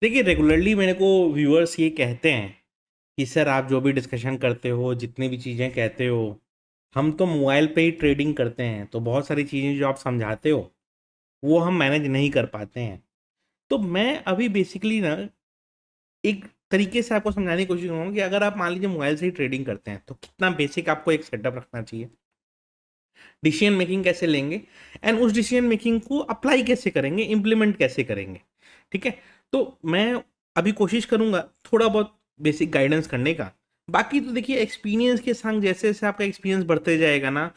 देखिए, रेगुलरली मेरे को व्यूअर्स ये कहते हैं कि सर आप जो भी डिस्कशन करते हो, जितनी भी चीज़ें कहते हो, हम तो मोबाइल पे ही ट्रेडिंग करते हैं, तो बहुत सारी चीज़ें जो आप समझाते हो, वो हम मैनेज नहीं कर पाते हैं। तो मैं अभी बेसिकली ना एक तरीके से आपको समझाने की कोशिश करूँगा कि अगर आप मान लीजिए मोबाइल से ही ट्रेडिंग करते हैं, तो कितना बेसिक आपको एक सेटअप रखना चाहिए। डिसीजन मेकिंग कैसे लेंगे एंड उस डिसीजन मेकिंग को अप्लाई कैसे करेंगे, इम्प्लीमेंट कैसे करेंगे, ठीक है। तो मैं अभी कोशिश करूंगा थोड़ा बहुत बेसिक गाइडेंस करने का। बाकी तो देखिए, एक्सपीरियंस के संग जैसे जैसे आपका एक्सपीरियंस बढ़ते जाएगा ना,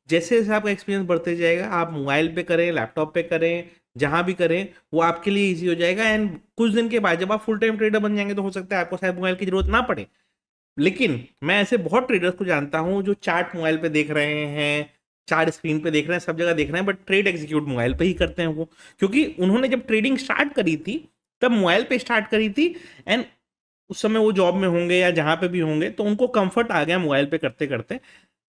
जैसे जैसे आपका एक्सपीरियंस बढ़ते जाएगा, आप मोबाइल पे करें, लैपटॉप पे करें, जहां भी करें, वो आपके लिए इजी हो जाएगा। एंड कुछ दिन के बाद जब आप फुल टाइम ट्रेडर बन जाएंगे, तो हो सकता है आपको शायद मोबाइल की जरूरत ना पड़े। लेकिन मैं ऐसे बहुत ट्रेडर्स को जानता हूं जो चार्ट मोबाइल पे देख रहे हैं, चार्ट स्क्रीन पे देख रहे हैं, सब जगह देख रहे हैं, बट ट्रेड एग्जीक्यूट मोबाइल पे ही करते हैं वो। क्योंकि उन्होंने जब ट्रेडिंग स्टार्ट करी थी, तब मोबाइल पे स्टार्ट करी थी। एंड उस समय वो जॉब में होंगे या जहां पे भी होंगे, तो उनको कंफर्ट आ गया मोबाइल पे करते करते।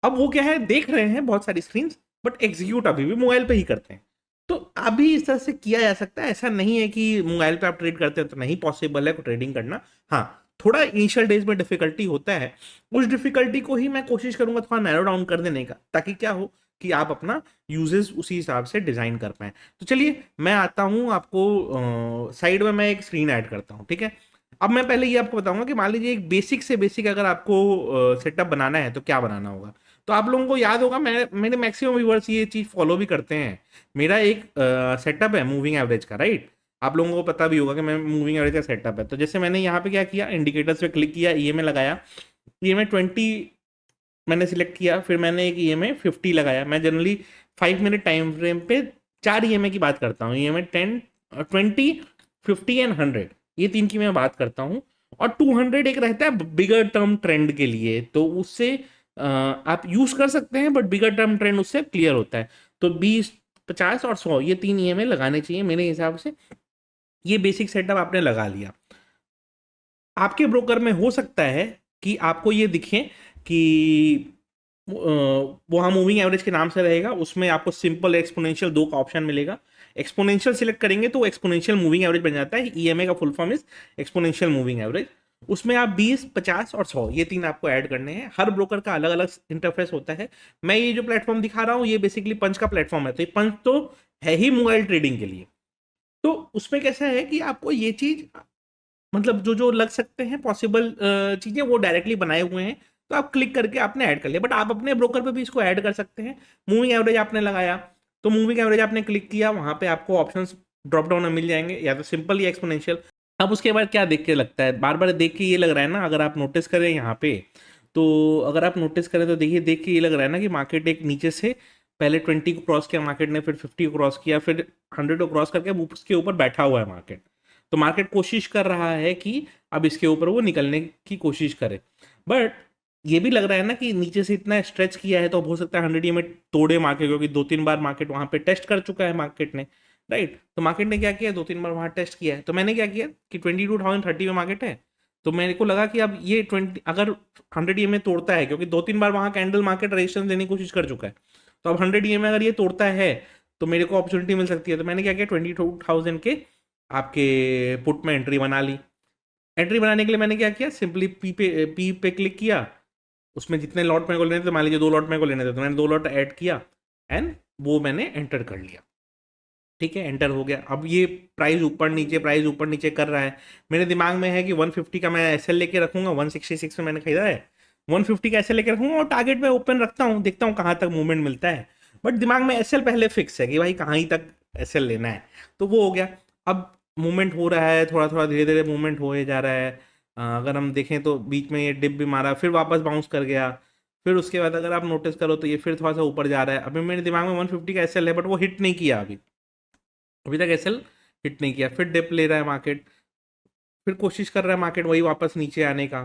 अब वो क्या है, देख रहे हैं बहुत सारी स्क्रीन, बट एग्जीक्यूट अभी भी मोबाइल पे ही करते हैं। तो अभी इस तरह से किया जा सकता है। ऐसा नहीं है कि मोबाइल पे आप ट्रेड करते हैं तो नहीं पॉसिबल है ट्रेडिंग करना। हाँ, थोड़ा इनिशियल डेज में डिफिकल्टी होता है। उस डिफिकल्टी को ही मैं कोशिश करूंगा थोड़ा नैरो डाउन कर देने का, ताकि क्या हो कि आप अपना यूजेस उसी हिसाब से डिजाइन कर पाए। तो चलिए मैं आता हूँ आपको साइड में मैं एक स्क्रीन ऐड करता हूँ, ठीक है। अब मैं पहले ये आपको बताऊंगा कि मान लीजिए एक बेसिक से बेसिक अगर आपको सेटअप बनाना है तो क्या बनाना होगा। तो आप लोगों को याद होगा, मेरे मैक्सिमम व्यूअर्स ये चीज फॉलो भी करते हैं। मेरा एक सेटअप है मूविंग एवरेज का, राइट। आप लोगों को पता भी होगा कि मैं मूविंग एवरेज का सेटअप है। तो जैसे मैंने यहाँ पे क्या किया, इंडिकेटर्स पे क्लिक किया, ईएमए लगाया। ईएमए 20 मैंने सिलेक्ट किया, फिर मैंने एक ईएमए 50 लगाया। मैं जनरली 5 मिनट टाइम फ्रेम पे 4 ईएमए की बात करता हूँ। ईएमए 10, 20, 50 एंड 100, ये तीन की मैं बात करता हूँ। और 200 एक रहता है बिगर टर्म ट्रेंड के लिए, तो उससे आप यूज कर सकते हैं, बट बिगर टर्म ट्रेंड उससे क्लियर होता है। तो 20, 50 और 100, ये तीन ईएमए लगाने चाहिए मेरे हिसाब से। ये बेसिक सेटअप आपने लगा लिया। आपके ब्रोकर में हो सकता है कि आपको ये दिखे कि वहाँ मूविंग एवरेज के नाम से रहेगा, उसमें आपको सिंपल एक्सपोनेंशियल दो का ऑप्शन मिलेगा। एक्सपोनेंशियल सिलेक्ट करेंगे तो एक्सपोनेंशियल मूविंग एवरेज बन जाता है। ईएमए का full form is exponential moving average. उसमें आप 20, 50 और 100, ये तीन आपको ऐड करने हैं। हर ब्रोकर का अलग अलग इंटरफेस होता है। मैं ये जो प्लेटफॉर्म दिखा रहा हूँ, ये बेसिकली पंच का प्लेटफॉर्म है। तो ये पंच तो है ही मोबाइल ट्रेडिंग के लिए। तो उसमें कैसा है कि आपको ये चीज, मतलब जो जो लग सकते हैं पॉसिबल चीजें, वो डायरेक्टली बनाए हुए हैं। तो आप क्लिक करके आपने ऐड कर लिया, बट आप अपने ब्रोकर पे भी इसको ऐड कर सकते हैं। मूविंग एवरेज आपने लगाया, तो मूविंग एवरेज आपने क्लिक किया, वहां पे आपको ऑप्शंस ड्रॉप डाउन में मिल जाएंगे, या तो सिंपल या एक्सपोनेंशियल। अब उसके बाद क्या देख के लगता है, बार बार देख के ये लग रहा है ना, अगर आप नोटिस करें यहाँ पे, तो अगर आप नोटिस करें तो देखिए, देख के ये लग रहा है ना कि मार्केट एक नीचे से पहले 20 को क्रॉस किया मार्केट ने, फिर 50 को क्रॉस किया, फिर 100 को क्रॉस करके उसके ऊपर बैठा हुआ है मार्केट। तो मार्केट कोशिश कर रहा है कि अब इसके ऊपर वो निकलने की कोशिश करे। बट ये भी लग रहा है ना कि नीचे से इतना स्ट्रेच किया है, तो अब हो सकता है 100 में तोड़े मार्केट, क्योंकि 2-3 बार मार्केट वहां पे टेस्ट कर चुका है मार्केट ने, राइट। तो मार्केट ने क्या किया, 2-3 बार वहां टेस्ट किया है। तो मैंने क्या किया कि 22,030 में मार्केट है, तो मेरे को लगा कि अब ये 20 अगर 100 में तोड़ता है, क्योंकि 2-3 बार वहां कैंडल मार्केट रेजिस्टेंस देने की कोशिश कर चुका है, तो अब 100 में अगर ये तोड़ता है तो मेरे को अपॉर्चुनिटी मिल सकती है। तो मैंने क्या किया, 22,000 के आपके पुट में एंट्री बना ली। एंट्री बनाने के लिए मैंने क्या किया, सिंपली पी पे क्लिक किया। उसमें जितने लॉट मेरे को लेने थे, मान लीजिए 2 लॉट मेरे को लेने थे, तो मैंने 2 लॉट ऐड किया एंड वो मैंने एंटर कर लिया। ठीक है, एंटर हो गया। अब ये प्राइस ऊपर नीचे, प्राइस ऊपर नीचे कर रहा है। मेरे दिमाग में है कि 150 का मैं एसएल लेके रखूंगा, 166 में मैंने खरीदा है, 150 का एसएल लेके रखूंगा और टारगेट में ओपन रखता हूँ, देखता हूँ कहाँ तक मूवमेंट मिलता है। बट दिमाग में एसएल पहले फिक्स है कि भाई कहाँ ही तक एसएल लेना है, तो वो हो गया। अब मूवमेंट हो रहा है, थोड़ा थोड़ा धीरे धीरे मूवमेंट हो जा रहा है। अगर हम देखें तो बीच में ये डिप भी मारा, फिर वापस बाउंस कर गया। फिर उसके बाद अगर आप नोटिस करो तो ये फिर थोड़ा सा ऊपर जा रहा है। अभी मेरे दिमाग में 150 का एसएल है, बट वो हिट नहीं किया अभी, अभी तक एसएल हिट नहीं किया। फिर डिप ले रहा है मार्केट, फिर कोशिश कर रहा है मार्केट वही वापस नीचे आने का,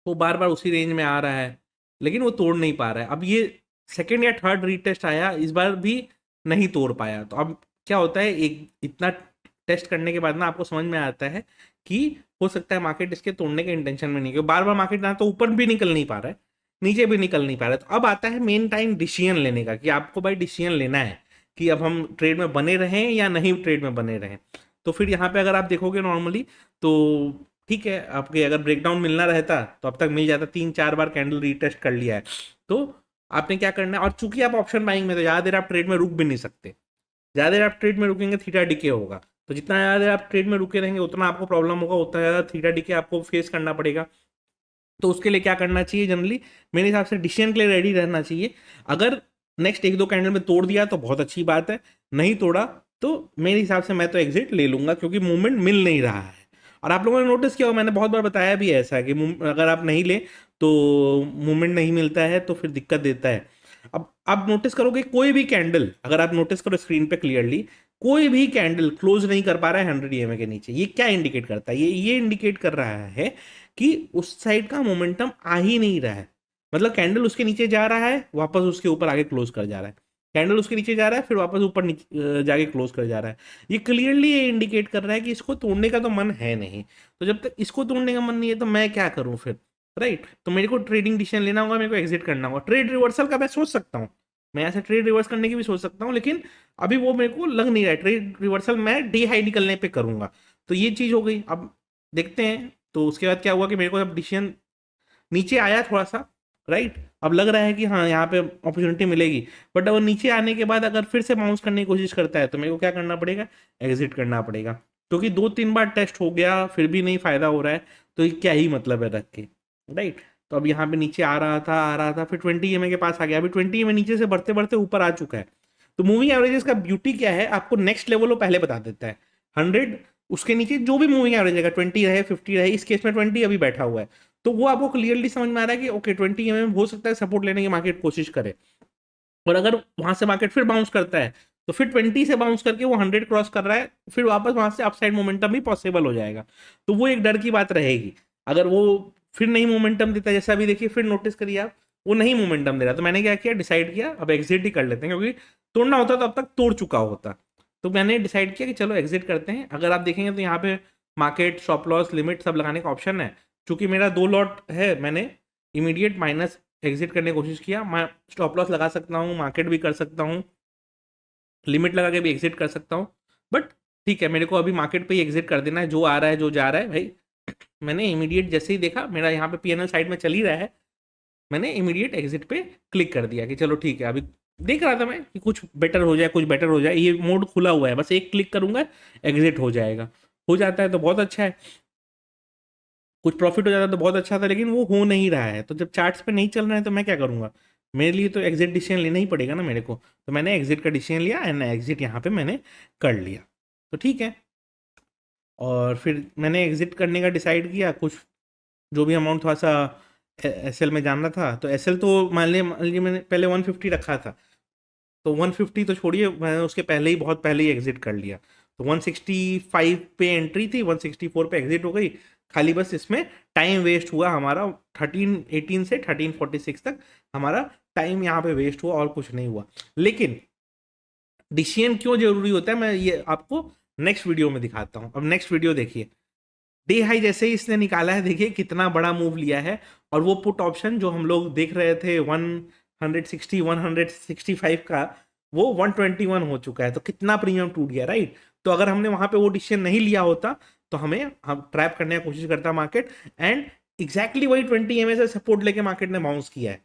वो बार बार उसी रेंज में आ रहा है, लेकिन वो तोड़ नहीं पा रहा है। अब ये सेकेंड या थर्ड रीटेस्ट आया, इस बार भी नहीं तोड़ पाया। तो अब क्या होता है, एक इतना टेस्ट करने के बाद ना आपको समझ में आता है कि हो सकता है मार्केट इसके तोड़ने के इंटेंशन में नहीं, क्योंकि बार बार मार्केट ना तो ऊपर भी निकल नहीं पा रहा है, नीचे भी निकल नहीं पा रहा है। तो अब आता है मेन टाइम डिसीजन लेने का, कि आपको भाई डिसीजन लेना है कि अब हम ट्रेड में बने रहें या नहीं ट्रेड में बने रहें। तो फिर यहाँ पे अगर आप देखोगे नॉर्मली तो ठीक है, आपके अगर ब्रेकडाउन मिलना रहता तो अब तक मिल जाता, 3-4 बार कैंडल रीटेस्ट कर लिया है। तो आपने क्या करना है, और चूंकि आप ऑप्शन बाइंग में तो ज़्यादा देर आप ट्रेड में रुक भी नहीं सकते, ज़्यादा देर आप ट्रेड में रुकेंगे थीटा डिके होगा, तो जितना ज़्यादा देर आप ट्रेड में रुके रहेंगे उतना आपको प्रॉब्लम होगा, उतना ज़्यादा थीटा डिके आपको फेस करना पड़ेगा। तो उसके लिए क्या करना चाहिए, जनरली मेरे हिसाब से डिसीजन के लिए रेडी रहना चाहिए। अगर नेक्स्ट 1-2 कैंडल में तोड़ दिया तो बहुत अच्छी बात है, नहीं तोड़ा तो मेरे हिसाब से मैं तो एग्जिट ले लूंगा, क्योंकि मूवमेंट मिल नहीं रहा है। और आप लोगों ने नोटिस किया होगा, मैंने बहुत बार बताया भी ऐसा है कि अगर आप नहीं ले तो मूवमेंट नहीं मिलता है तो फिर दिक्कत देता है। अब आप नोटिस करोगे कोई भी कैंडल, अगर आप नोटिस करो स्क्रीन पे क्लियरली, कोई भी कैंडल क्लोज नहीं कर पा रहा है 100 EMA के नीचे। ये क्या इंडिकेट करता है, ये इंडिकेट कर रहा है कि उस साइड का मोमेंटम आ ही नहीं रहा है। मतलब कैंडल उसके नीचे जा रहा है, वापस उसके ऊपर आगे क्लोज कर जा रहा है, कैंडल उसके नीचे जा रहा है, फिर वापस ऊपर जाके क्लोज कर जा रहा है। ये क्लियरली ये इंडिकेट कर रहा है कि इसको तोड़ने का तो मन है नहीं। तो जब तक इसको तोड़ने का मन नहीं है तो मैं क्या करूं फिर, राइट। तो मेरे को ट्रेडिंग डिसीजन लेना होगा, मेरे को एग्जिट करना होगा। ट्रेड रिवर्सल का मैं सोच सकता हूँ, मैं ऐसे ट्रेड रिवर्स करने की भी सोच सकता हूँ, लेकिन अभी वो मेरे को लग नहीं रहा है। ट्रेड रिवर्सल मैं डे हाई निकलने पे करूंगा। तो ये चीज़ हो गई। अब देखते हैं तो उसके बाद क्या हुआ कि मेरे को जब डिसीजन नीचे आया थोड़ा सा, राइट, अब लग रहा है कि हाँ यहाँ पे अपॉर्चुनिटी मिलेगी, बट अगर नीचे आने के बाद अगर फिर से बाउंस करने की कोशिश करता है तो मेरे को क्या करना पड़ेगा, एग्जिट करना पड़ेगा। क्योंकि 2-3 बार टेस्ट हो गया फिर भी नहीं फायदा हो रहा है, तो ये क्या ही मतलब है रख के, राइट। तो अब यहाँ पे नीचे आ रहा था फिर 20 EMA के पास आ गया। अभी 20 EMA नीचे से बढ़ते बढ़ते ऊपर आ चुका है। तो मूविंग एवरेजेस का ब्यूटी क्या है, आपको नेक्स्ट लेवल वो पहले बता देता है। 100 उसके नीचे जो भी मूविंग एवरेज है, 20 रहे 50 रहे, इस केस में 20 अभी बैठा हुआ है, तो वो आपको क्लियरली समझ में आ रहा है कि ओके 20 EMA हो सकता है सपोर्ट लेने की मार्केट कोशिश करे। और अगर वहां से मार्केट फिर बाउंस करता है तो फिर 20 से बाउंस करके वो 100 क्रॉस कर रहा है, फिर वापस वहां से अपसाइड मोमेंटम भी पॉसिबल हो जाएगा। तो वो एक डर की बात रहेगी। अगर वो फिर नहीं मोमेंटम देता, जैसा अभी देखिए फिर नोटिस करिए आप, वो नहीं मोमेंटम दे रहा, तो मैंने क्या किया, डिसाइड किया अब एग्जिट ही कर लेते हैं, क्योंकि तोड़ना होता तो अब तक तोड़ चुका होता। तो मैंने डिसाइड किया कि चलो एग्जिट करते हैं। अगर आप देखेंगे तो यहाँ पे मार्केट, स्टॉप लॉस, लिमिट सब लगाने का ऑप्शन है। चूंकि मेरा 2 लॉट है, मैंने इमीडिएट माइनस एग्जिट करने की कोशिश किया। मैं स्टॉप लॉस लगा सकता हूँ, मार्केट भी कर सकता हूँ, लिमिट लगा के भी एग्जिट कर सकता हूँ, बट ठीक है मेरे को अभी मार्केट पे ही एग्जिट कर देना है। जो आ रहा है जो जा रहा है भाई, मैंने इमीडिएट जैसे ही देखा मेरा यहाँ पे PNL साइड में चल ही रहा है, मैंने इमीडिएट एग्जिट पे क्लिक कर दिया कि चलो ठीक है। अभी देख रहा था मैं कि कुछ बेटर हो जाए, कुछ बेटर हो जाए, ये मोड खुला हुआ है, बस एक क्लिक करूंगा एग्जिट हो जाएगा। हो जाता है तो बहुत अच्छा है, कुछ प्रॉफिट हो जाता है तो बहुत अच्छा था, लेकिन वो हो नहीं रहा है। तो जब चार्ट्स पे नहीं चल रहा है तो मैं क्या करूंगा, मेरे लिए तो एग्जिट डिसीजन लेना ही पड़ेगा ना मेरे को। तो मैंने एग्जिट का डिसीजन लिया एंड एग्जिट यहाँ पे मैंने कर लिया। तो ठीक है, और फिर मैंने एग्जिट करने का डिसाइड किया। कुछ जो भी अमाउंट थोड़ा सा SL में जानना था, तो SL तो मान लीजिए मैंने पहले 150 रखा था, तो 150 तो छोड़िए, मैंने उसके पहले ही बहुत पहले ही एग्जिट कर लिया। तो 165 पे एंट्री थी, 164 पे एग्जिट हो गई। खाली बस इसमें टाइम वेस्ट हुआ हमारा, 1318 से 1346 तक हमारा टाइम यहाँ पे वेस्ट हुआ, और कुछ नहीं हुआ। लेकिन डिसीजन क्यों जरूरी होता है मैं ये आपको नेक्स्ट वीडियो में दिखाता हूँ। अब नेक्स्ट वीडियो देखिए, डे हाई जैसे ही इसने निकाला है, देखिए कितना बड़ा मूव लिया है। और वो पुट ऑप्शन जो हम लोग देख रहे थे 160 165 का, वो 121 हो चुका है। तो कितना प्रीमियम टूट गया, राइट। तो अगर हमने वहां पे वो डिसीजन नहीं लिया होता तो हम ट्रैप करने की कोशिश करता मार्केट, एंड एग्जैक्टली वही 20 EMA से सपोर्ट लेके मार्केट ने बाउंस किया है।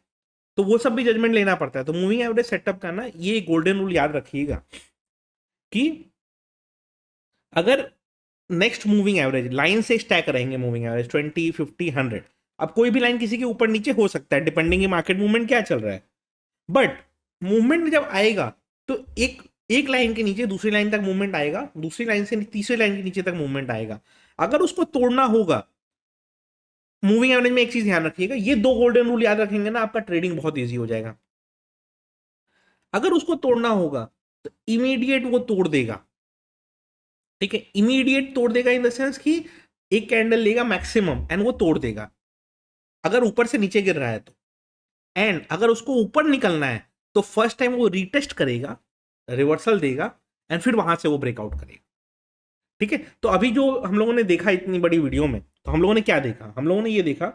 तो वो सब भी जजमेंट लेना पड़ता है। तो मूविंग एवरेज सेटअप का ना ये गोल्डन रूल याद रखिएगा कि अगर नेक्स्ट मूविंग एवरेज लाइन से स्टैक रहेंगे, मूविंग एवरेज 20 50 100, अब कोई भी लाइन किसी के ऊपर नीचे हो सकता है डिपेंडिंग मार्केट मूवमेंट क्या चल रहा है, बट मूवमेंट जब आएगा तो एक एक लाइन के नीचे दूसरी लाइन तक मूवमेंट आएगा, दूसरी लाइन से तीसरी लाइन के नीचे तक मूवमेंट आएगा। अगर उसको तोड़ना होगा, मूविंग एवरेज में एक चीज ध्यान रखिएगा, ये 2 गोल्डन रूल याद रखेंगे ना, आपका ट्रेडिंग बहुत ईजी हो जाएगा। अगर उसको तोड़ना होगा तो इमीडिएट वो तोड़ देगा, ठीक है। इमीडिएट तोड़ देगा इन द सेंस कि एक कैंडल लेगा मैक्सिमम एंड वो तोड़ देगा, अगर ऊपर से नीचे गिर रहा है तो। एंड अगर उसको ऊपर निकलना है तो फर्स्ट टाइम वो रीटेस्ट करेगा, रिवर्सल देगा, एंड फिर वहां से वो ब्रेकआउट करेगा, ठीक है। तो अभी जो हम लोगों ने देखा इतनी बड़ी वीडियो में, तो हम लोगों ने क्या देखा, हम लोगों ने ये देखा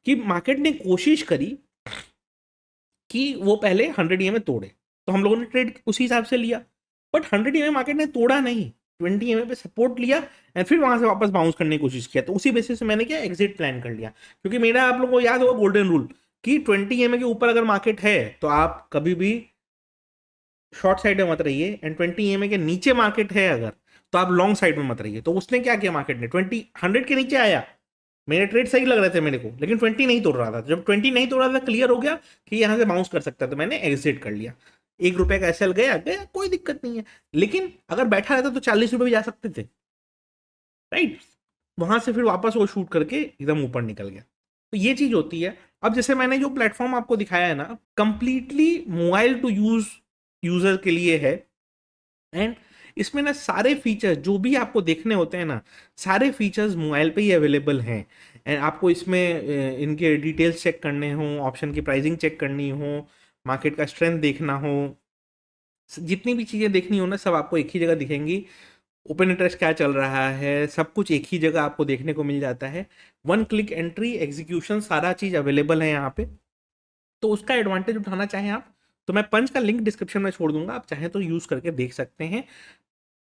कि मार्केट ने कोशिश करी कि वो पहले 100 EMA तोड़े, तो हम लोगों ने ट्रेड उसी हिसाब से लिया, बट 100 EMA मार्केट ने तोड़ा नहीं। 20 EMA पे सपोर्ट लिया एंड फिर वहां से वापस बाउंस करने की कोशिश किया। तो उसी बेसिस से मैंने क्या एग्जिट प्लान कर लिया, क्योंकि मेरा आप लोगों को याद होगा गोल्डन रूल कि 20 EMA के ऊपर अगर मार्केट है तो आप कभी भी शॉर्ट साइड में मत रहिए, एंड 20 EMA के नीचे मार्केट है अगर तो आप लॉन्ग साइड में मत रहिए। तो उसने क्या किया, मार्केट ने 100 के नीचे आया, मेरे ट्रेड सही लग रहे थे मेरे को, लेकिन 20 नहीं तोड़ रहा था। जब 20 नहीं तोड़ रहा था, क्लियर हो गया कि यहाँ से बाउंस कर सकता है, तो मैंने एग्जिट कर लिया। ₹1 का एसएल गया गया, कोई दिक्कत नहीं है। लेकिन अगर बैठा रहता तो ₹40 भी जा सकते थे, राइट। वहां से फिर वापस वो शूट करके एकदम ऊपर निकल गया। तो ये चीज होती है। अब जैसे मैंने जो प्लेटफॉर्म आपको दिखाया है ना, कंप्लीटली मोबाइल टू यूजर के लिए है, एंड इसमें ना सारे फीचर्स जो भी आपको देखने होते हैं ना, सारे फीचर्स मोबाइल पे ही अवेलेबल हैं। एंड आपको इसमें इनके डिटेल्स चेक करने हो, ऑप्शन की प्राइसिंग चेक करनी हो, मार्केट का स्ट्रेंथ देखना हो, जितनी भी चीज़ें देखनी हो ना, सब आपको एक ही जगह दिखेंगी। ओपन इंटरेस्ट क्या चल रहा है, सब कुछ एक ही जगह आपको देखने को मिल जाता है। 1 क्लिक एंट्री, एग्जीक्यूशन, सारा चीज़ अवेलेबल है यहाँ पे। तो उसका एडवांटेज उठाना चाहें आप तो मैं पंच का लिंक डिस्क्रिप्शन में छोड़ दूंगा, आप चाहें तो यूज़ करके देख सकते हैं।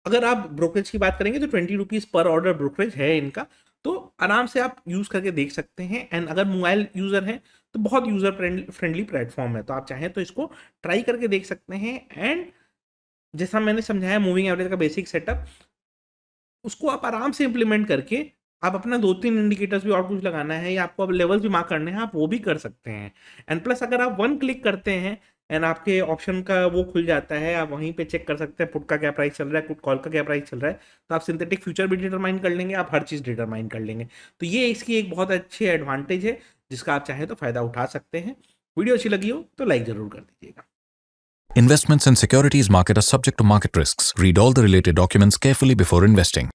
अगर आप ब्रोकरेज की बात करेंगे तो ₹20 पर ऑर्डर ब्रोकरेज है इनका, तो आराम से आप यूज़ करके देख सकते हैं। एंड अगर मोबाइल यूज़र हैं तो बहुत यूज़र फ्रेंडली प्लेटफॉर्म है, तो आप चाहें तो इसको ट्राई करके देख सकते हैं। एंड जैसा मैंने समझाया मूविंग एवरेज का बेसिक सेटअप, उसको आप आराम से इम्प्लीमेंट करके आप अपना 2-3 इंडिकेटर्स भी और कुछ लगाना है या आपको अब लेवल्स भी मार्क करने हैं, आप वो भी कर सकते हैं। एंड प्लस अगर आप 1 क्लिक करते हैं एंड आपके ऑप्शन का वो खुल जाता है, आप वहीं पे चेक कर सकते हैं पुट का क्या प्राइस चल रहा है, पुट कॉल का क्या प्राइस चल रहा है, तो आप सिंथेटिक फ्यूचर भी डिटरमाइन कर लेंगे, आप हर चीज़ डिटरमाइन कर लेंगे। तो ये इसकी एक बहुत अच्छी एडवांटेज है जिसका आप चाहें तो फ़ायदा उठा सकते हैं। वीडियो अच्छी लगी हो तो लाइक ज़रूर कर दीजिएगा। Investments in securities market are subject to market risks. Read all the related documents carefully before investing.